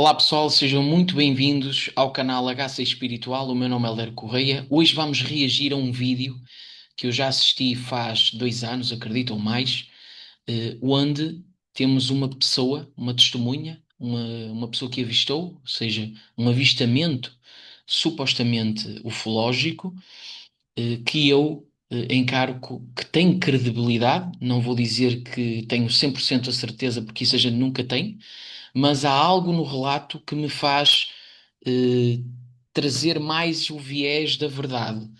Olá pessoal, sejam muito bem-vindos ao canal HC Espiritual. O meu nome é Léo Correia. Hoje vamos reagir a um vídeo que eu já assisti faz 2 anos, acredito, ou mais, onde temos uma pessoa, uma testemunha, uma pessoa que avistou, ou seja, um avistamento supostamente ufológico, que eu encaro que tem credibilidade. Não vou dizer que tenho 100% a certeza, porque isso a gente nunca tem, mas há algo no relato que me faz eh, trazer mais o viés da verdade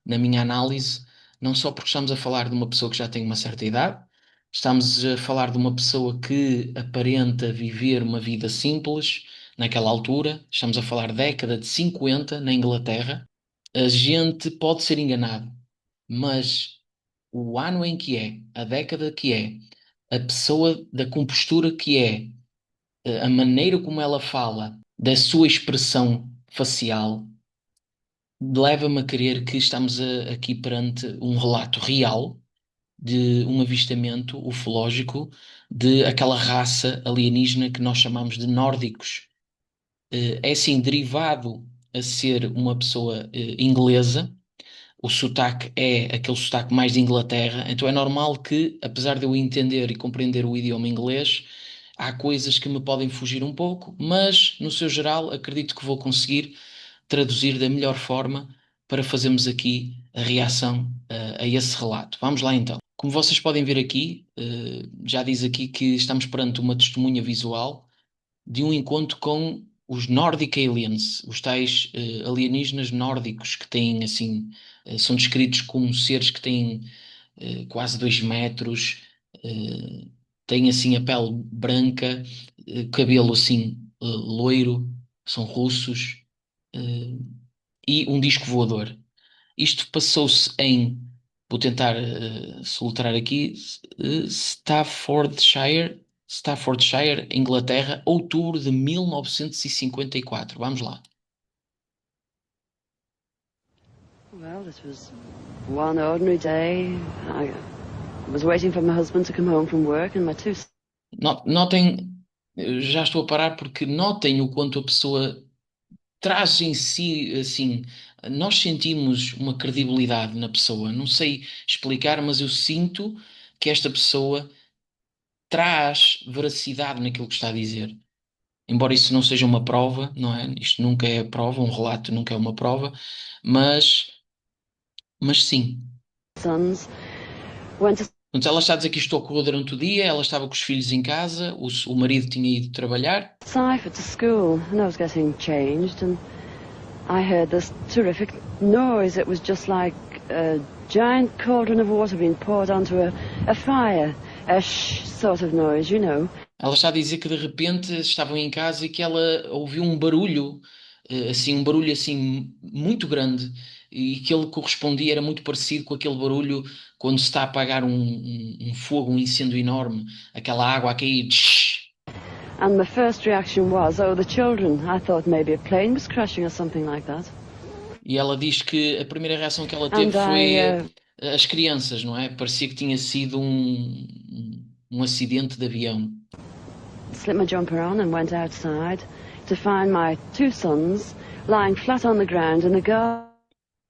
na minha análise, não só porque estamos a falar de uma pessoa que já tem uma certa idade, estamos a falar de uma pessoa que aparenta viver uma vida simples naquela altura, estamos a falar década de 50 na Inglaterra. A gente pode ser enganado, mas o ano em que é, a década que é, a pessoa da compostura que é, a maneira como ela fala, da sua expressão facial, leva-me a crer que estamos aqui perante um relato real de um avistamento ufológico de aquela raça alienígena que nós chamamos de nórdicos. É assim, derivado a ser uma pessoa inglesa. O sotaque é aquele sotaque mais de Inglaterra, então é normal que, apesar de eu entender e compreender o idioma inglês, há coisas que me podem fugir um pouco, mas no seu geral acredito que vou conseguir traduzir da melhor forma para fazermos aqui a reação a esse relato. Vamos lá então. Como vocês podem ver aqui, já diz aqui que estamos perante uma testemunha visual de um encontro com os Nordic Aliens, os tais alienígenas nórdicos que têm assim, são descritos como seres que têm quase 2 metros, eh, têm assim a pele branca, cabelo assim loiro, são russos, eh, e um disco voador. Isto passou-se em, vou tentar soletrar aqui, Staffordshire, Inglaterra, outubro de 1954. Vamos lá. Well, this was one ordinary day. I was waiting for my husband to come home from work and my two. Notem, já estou a parar porque notem o quanto a pessoa traz em si, assim, nós sentimos uma credibilidade na pessoa. Não sei explicar, mas eu sinto que esta pessoa traz veracidade naquilo que está a dizer. Embora isso não seja uma prova, não é? Isto nunca é prova, um relato nunca é uma prova, mas, mas sim. Sons went to Portanto, ela está a dizer que isto ocorreu durante o dia, ela estava com os filhos em casa, o marido tinha ido trabalhar. Cypher to school, and I was getting changed, and I heard this terrific noise. It was just like a giant cauldron of water being poured onto a fire. A shh sort of noise, you know. Ela está a dizer que de repente estavam em casa e que ela ouviu um barulho, assim, um barulho assim muito grande, e que ele correspondia, era muito parecido com aquele barulho quando se está a apagar um fogo, um incêndio enorme, aquela água a cair. Tsh. And my first reaction was, oh, the children. I thought maybe a plane was crashing or something like that. E ela diz que a primeira reação que ela teve And I foi as crianças, não é? Parecia que tinha sido um acidente de avião. slipped my jumper on and went outside to find my two sons lying flat on the ground in the garden.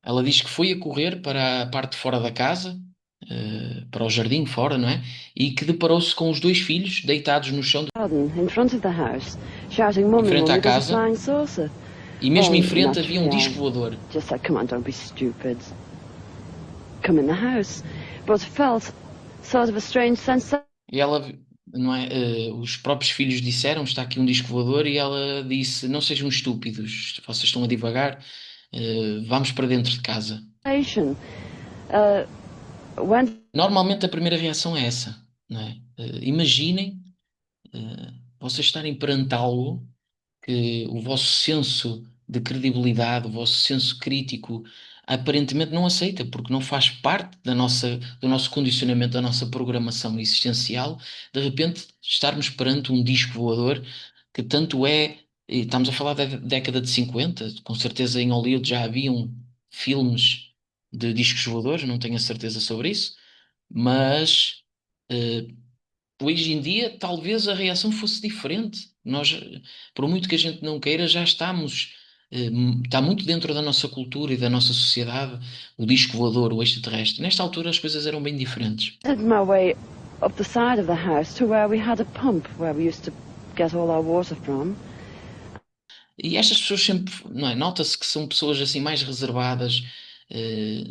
Ela diz que foi a correr para a parte de fora da casa, para o jardim fora, não é? E que deparou-se com os dois filhos deitados no chão, In front of the house, shouting, em "Mummy, frente à Mummy, there's a casa, flying saucer." e mesmo Well, em frente havia um naturally, disco I voador. just said, "Come on, don't be stupid. Come in the house." But felt sort of a strange sense. E ela, não é? Os próprios filhos disseram: está aqui um disco voador, e ela disse: não sejam estúpidos, vocês estão a divagar, vamos para dentro de casa. Uh, when Normalmente a primeira reação é essa, não é? Imaginem vocês estarem perante algo que o vosso senso de credibilidade, o vosso senso crítico aparentemente não aceita, porque não faz parte do nosso condicionamento, da nossa programação existencial, de repente estarmos perante um disco voador que tanto é, e estamos a falar da década de 50, com certeza em Hollywood já haviam filmes de discos voadores, não tenho a certeza sobre isso, mas eh, hoje em dia talvez a reação fosse diferente. Nós, por muito que a gente não queira, já estamos, está muito dentro da nossa cultura e da nossa sociedade o disco voador, o extraterrestre. Nesta altura as coisas eram bem diferentes. I did my way up the side of the house to where we had a pump where we used to get all our water from. E estas pessoas sempre, não é? Nota-se que são pessoas assim mais reservadas. eh,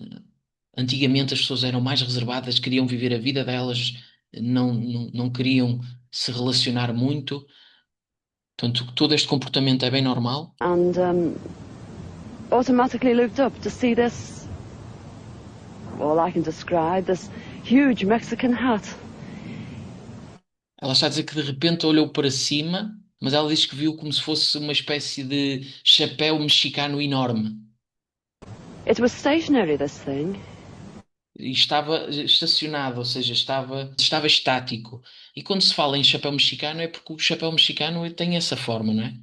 Antigamente as pessoas eram mais reservadas, queriam viver a vida delas, não queriam se relacionar muito. Portanto, todo este comportamento é bem normal. And automatically looked up to see this, all I can describe, this huge Mexican hat. Ela está a dizer que de repente olhou para cima, mas ela diz que viu como se fosse uma espécie de chapéu mexicano enorme. It was stationary, this thing. E estava estacionado, ou seja, estava estático. E quando se fala em chapéu mexicano é porque o chapéu mexicano tem essa forma, não é?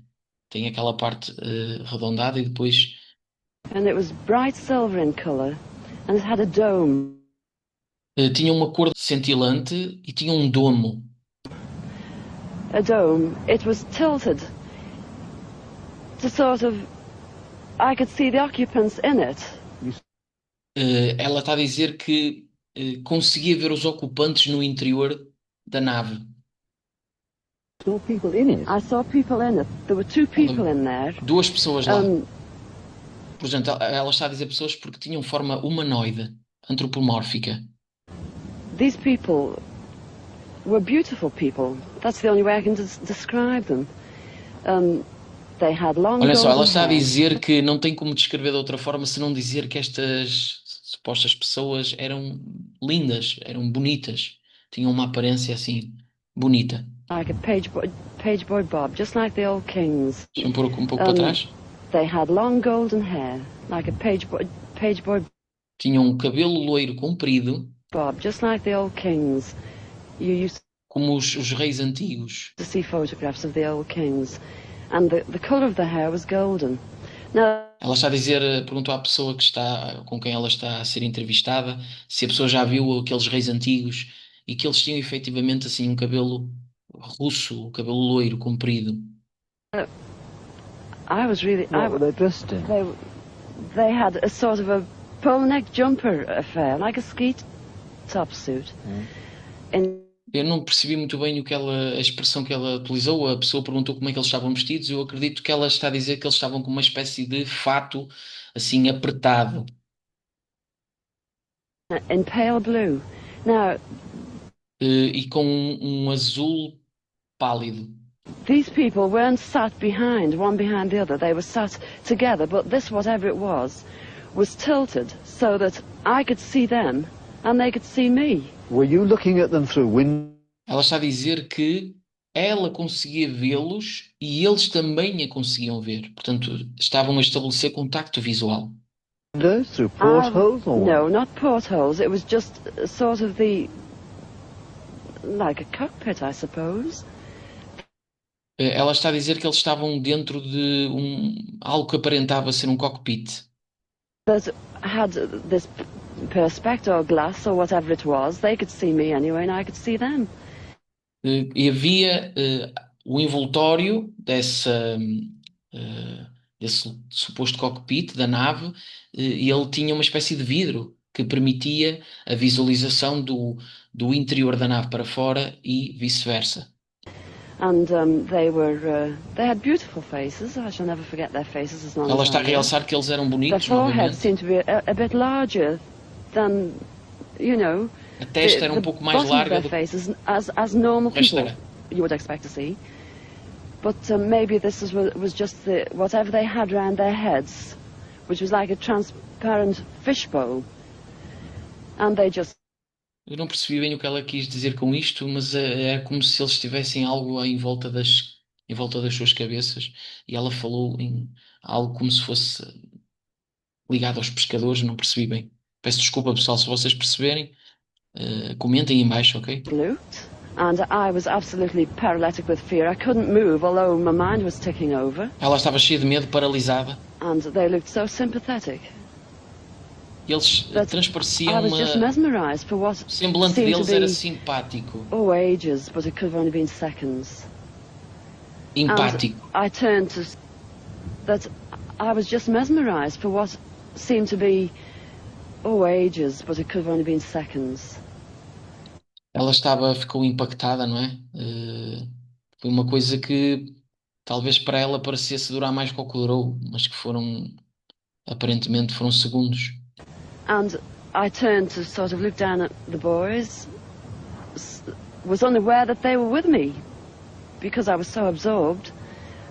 Tem aquela parte arredondada e depois And it was bright silver in colour, and it had a dome. tinha uma cor cintilante e tinha um domo. A dome. It was tilted to sort of, I could see the occupants in it. Ela está a dizer que conseguia ver os ocupantes no interior da nave. Saw people in it. I saw people in it. There were two people in there. Duas pessoas lá. Um, Portanto, ela está a dizer pessoas porque tinham forma humanoide, antropomórfica. these people were beautiful people. That's the only way I can describe them. They had long Olha só, ela golden está a hair. dizer que não tem como descrever de outra forma se não dizer que estas supostas pessoas eram lindas, eram bonitas, tinham uma aparência assim, bonita. Like a page boy Bob, just like the old kings. Deixa eu pôr um pouco para trás. They had long golden hair, like a page boy Tinham um cabelo loiro comprido, Bob, just like the old kings. You used como os reis antigos. to see photographs of the old kings, and the colour of the hair was golden. Now, Ela está a dizer, perguntou à pessoa com quem ela está a ser entrevistada, se a pessoa já viu aqueles reis antigos e que eles tinham efetivamente assim um cabelo russo, um cabelo loiro, comprido. I was really. What were they dressed in? They had a sort of a polo neck jumper affair, like a ski top suit. And Eu não percebi muito bem a expressão que ela utilizou. A pessoa perguntou como é que eles estavam vestidos. Eu acredito que ela está a dizer que eles estavam com uma espécie de fato assim apertado. in pale blue. Now, E com um azul pálido. these people weren't sat one behind the other. They were sat together, but this, whatever it was tilted so that I could see them and they could see me. Were you looking at them through Ela está a dizer que ela conseguia vê-los e eles também a conseguiam ver. Portanto, estavam a estabelecer contacto visual. windows, through portholes, or No, not portholes. It was just sort of like a cockpit, I suppose. Ela está a dizer que eles estavam dentro de algo que aparentava ser um cockpit. That had this perspex or glass or whatever it was. They could see me anyway, and I could see them. E havia o envoltório desse suposto cockpit da nave, e ele tinha uma espécie de vidro que permitia a visualização do interior da nave para fora e vice-versa. And they had beautiful faces. I shall never forget their faces as long Ela as está a I live. realçar que eles eram Their bonitos foreheads novamente. seemed to be a bit larger than, you know, A testa era um pouco mais bottom of larga their do que faces as normal o resto people era. you would expect to see. But maybe this was just whatever they had round their heads, which was like a transparent fishbowl. And they just Eu não percebi bem o que ela quis dizer com isto, mas é como se eles tivessem algo em volta das suas cabeças, e ela falou em algo como se fosse ligado aos pescadores. Não percebi bem. Peço desculpa, pessoal, se vocês perceberem, comentem em baixo, ok? looked. And I was absolutely paralytic with fear. I couldn't move, although my mind was ticking over. Ela estava cheia de medo, paralisada. And they looked so sympathetic. E eles But transpareciam I was just mesmerized for what O semblante seemed to deles be era simpático. ages, but it could have only been seconds. empático. I turned to that I was just mesmerized for what seemed to be ages, but it could have only been seconds. Ela ficou impactada, não é? Foi uma coisa que talvez para ela parecesse durar mais que o que durou, mas que aparentemente foram segundos. And I turned to sort of look down at the boys, was unaware that they were with me, because I was so absorbed.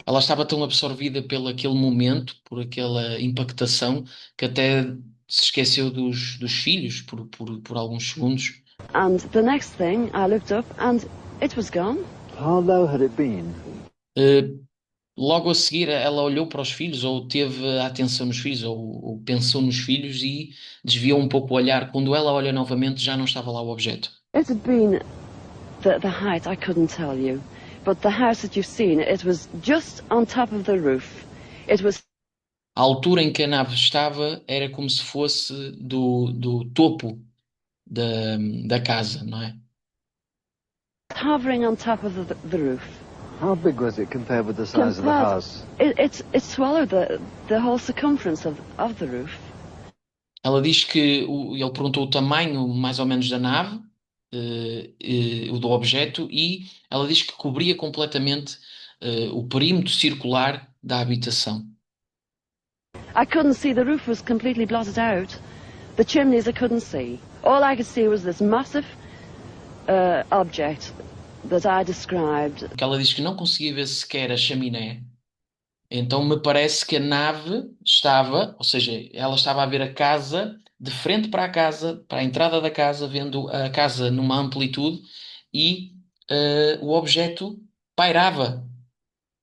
Ela estava tão absorvida pelo aquele momento, por aquela impactação, que até se esqueceu dos filhos por alguns segundos. And the next thing, I looked up and it was gone. How low had it been? Logo a seguir, ela olhou para os filhos, ou teve a atenção nos filhos, ou pensou nos filhos e desviou um pouco o olhar. Quando ela olha novamente, já não estava lá o objeto. It had been the height, I couldn't tell you. But the house that you've seen, it was just on top of the roof. It was... A altura em que a nave estava era como se fosse do topo da casa, não é? Hovering on top of the roof. How big was it compared with the size of the house? It swallowed the whole circumference of the roof. Ela diz que ele perguntou o tamanho mais ou menos da nave, o do objeto, e ela diz que cobria completamente o perímetro circular da habitação. I couldn't see, the roof was completely blotted out. The chimneys I couldn't see. All I could see was this massive object that I described. Porque ela diz que não conseguia ver sequer a chaminé. Então me parece que a nave ou seja, ela estava a ver a casa de frente para a casa, para a entrada da casa, vendo a casa numa amplitude e o objeto pairava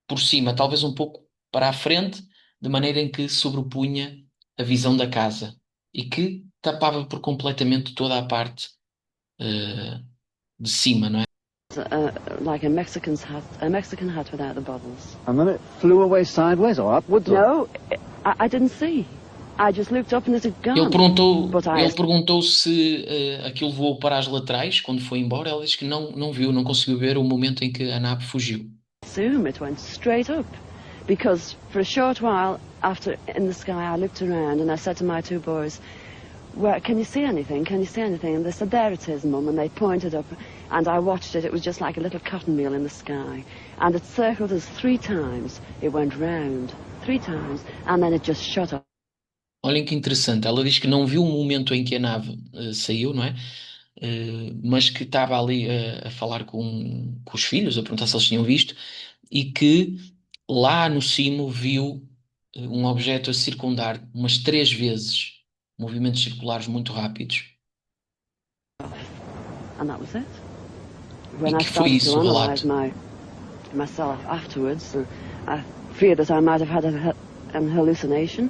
por cima, talvez um pouco para a frente, de maneira em que sobrepunha a visão da casa e que tapava por completamente toda a parte de cima, não é? Like a Mexican hat without the bubbles. And then it flew away sideways or upwards? No, I didn't see. I just looked up and it had gone. Ele perguntou se aquilo voou para as laterais quando foi embora. Ela disse que não viu, não conseguiu ver o momento em que a nave fugiu. Assume it went straight up, because for a short while after in the sky I looked around and I said to my two boys, "Where can you see anything? Can you see anything?" And they said, "There it is, Mum," and they pointed up. And I watched it. It was just like a little cotton meal in the sky. And it circled us 3 times. It went round 3 times. And then it just shut up. Olhem que interessante. Ela diz que não viu o momento em que a nave saiu, não é? Mas que estava ali a falar com os filhos, a perguntar se eles tinham visto, e que lá no cimo viu um objeto a circundar umas 3 vezes, movimentos circulares muito rápidos. And that was it. When E I que foi started isso, to o analyse relato? myself afterwards, I feared that I might have had an hallucination,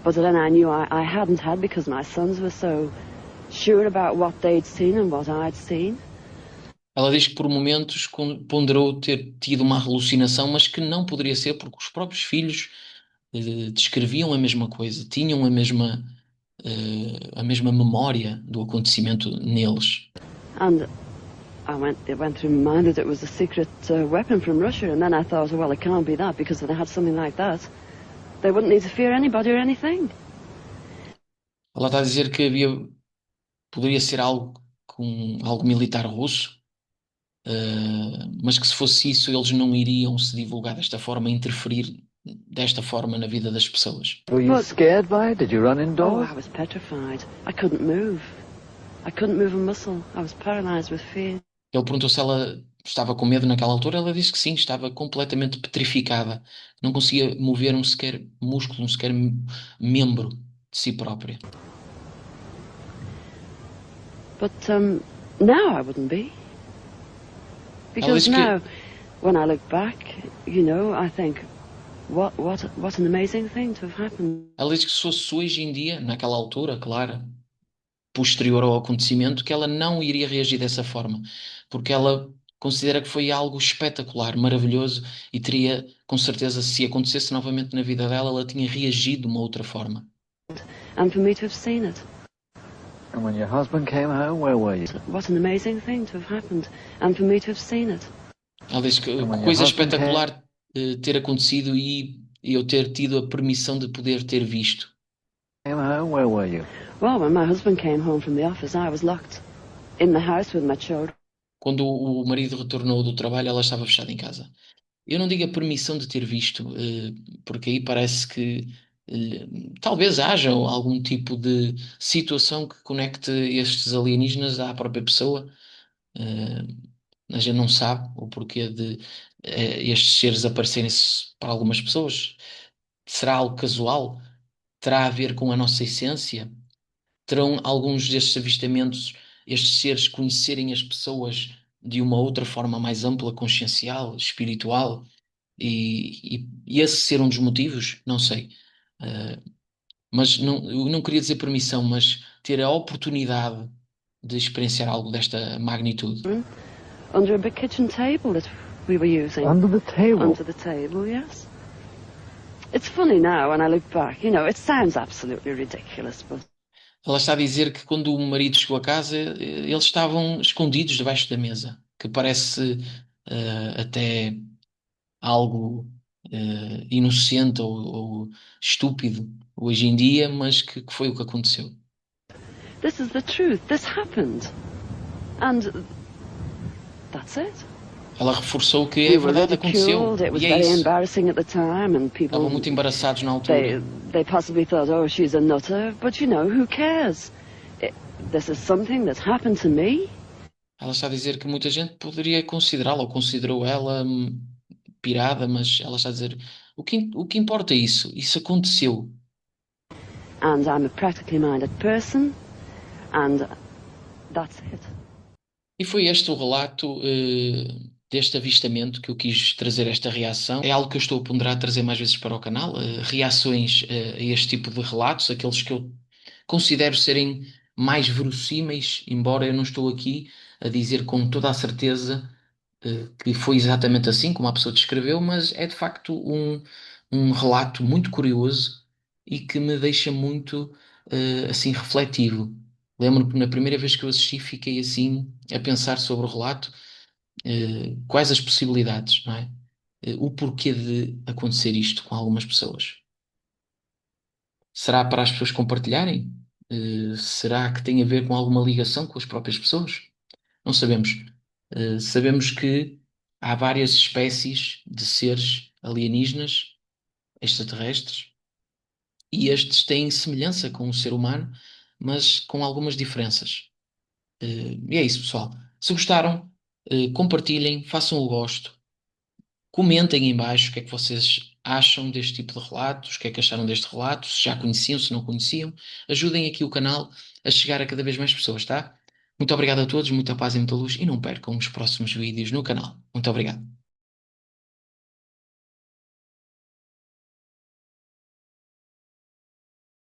but then I knew I hadn't had, because my sons were so sure about what they'd seen and what I'd seen. Ela diz que por momentos ponderou ter tido uma alucinação, mas que não poderia ser porque os próprios filhos descreviam a mesma coisa, tinham a mesma memória do acontecimento neles. And it went through my mind that it was a secret weapon from Russia, and then I thought, well, it can't be that, because if they had something like that, they wouldn't need to fear anybody or anything. Ela está a dizer que poderia ser algo militar russo, mas que se fosse isso eles não iriam se divulgar desta forma, interferir desta forma na vida das pessoas. Were you scared by it? Did you run indoors? Oh, I was petrified. I couldn't move. I couldn't move a muscle. I was paralyzed with fear. Ele perguntou se ela estava com medo naquela altura. Ela disse que sim, estava completamente petrificada. Não conseguia mover um sequer músculo, um sequer membro de si própria. But now I wouldn't be. Because now, when I look back, you know, I think, what an amazing thing to have happened. Ela disse que se fosse hoje em dia, naquela altura, claro, posterior ao acontecimento, que ela não iria reagir dessa forma, porque ela considera que foi algo espetacular, maravilhoso, e teria, com certeza, se acontecesse novamente na vida dela, ela tinha reagido de uma outra forma. And for me to have seen it. And when your husband came home, where were you? What an amazing thing to have happened, and for me to have seen it. Ela diz que And when your coisa husband came, espetacular ter acontecido e eu ter tido a permissão de poder ter visto. home, where were you? Well, when my husband came home from the office, I was locked in the house with my children. Quando o marido retornou do trabalho, ela estava fechada em casa. Eu não digo a permissão de ter visto, porque aí parece que talvez haja algum tipo de situação que conecte estes alienígenas à própria pessoa. A gente não sabe o porquê de estes seres aparecerem para algumas pessoas. Será algo casual? Terá a ver com a nossa essência? Terão alguns destes avistamentos, estes seres conhecerem as pessoas de uma outra forma mais ampla, consciencial, espiritual? E esse ser um dos motivos? Não sei. Uh, mas não, eu não queria dizer permissão, mas ter a oportunidade de experienciar algo desta magnitude. Under a big kitchen table that we were using. Under the table? Under the table, yes. It's funny now when I look back. You know, it sounds absolutely ridiculous, but... Ela está a dizer que quando o marido chegou a casa, eles estavam escondidos debaixo da mesa, que parece até algo inocente ou estúpido hoje em dia, mas que foi o que aconteceu. This is the truth. This happened. And that's it. Ela reforçou que We é were verdade, aconteceu. ridiculed. It was E é very isso. embarrassing at the time, and people... Estavam muito embaraçados na altura. They possibly thought, oh, she's a nutter. But, you know, who cares? This is something that's happened to me. Ela está a dizer que muita gente poderia considerá-la, ou considerou ela pirada, mas ela está a dizer o que importa é isso. Isso aconteceu. And I'm a practically minded person, and that's it. E foi este o relato deste avistamento que eu quis trazer esta reação. É algo que eu estou a ponderar trazer mais vezes para o canal, reações a este tipo de relatos, aqueles que eu considero serem mais verossímeis, embora eu não estou aqui a dizer com toda a certeza que foi exatamente assim como a pessoa descreveu, mas é de facto um relato muito curioso e que me deixa muito assim refletivo. Lembro-me que na primeira vez que eu assisti fiquei assim a pensar sobre o relato, quais as possibilidades, não é? O porquê de acontecer isto com algumas pessoas. Será para as pessoas compartilharem? Será que tem a ver com alguma ligação com as próprias pessoas? Não sabemos. Sabemos que há várias espécies de seres alienígenas, extraterrestres, e estes têm semelhança com o ser humano, mas com algumas diferenças. E é isso, pessoal. Se gostaram, compartilhem, façam o gosto, comentem em baixo o que é que vocês acham deste tipo de relatos, o que é que acharam deste relato, se já conheciam, se não conheciam. Ajudem aqui o canal a chegar a cada vez mais pessoas, tá? Muito obrigado a todos, muita paz e muita luz e não percam os próximos vídeos no canal. Muito obrigado.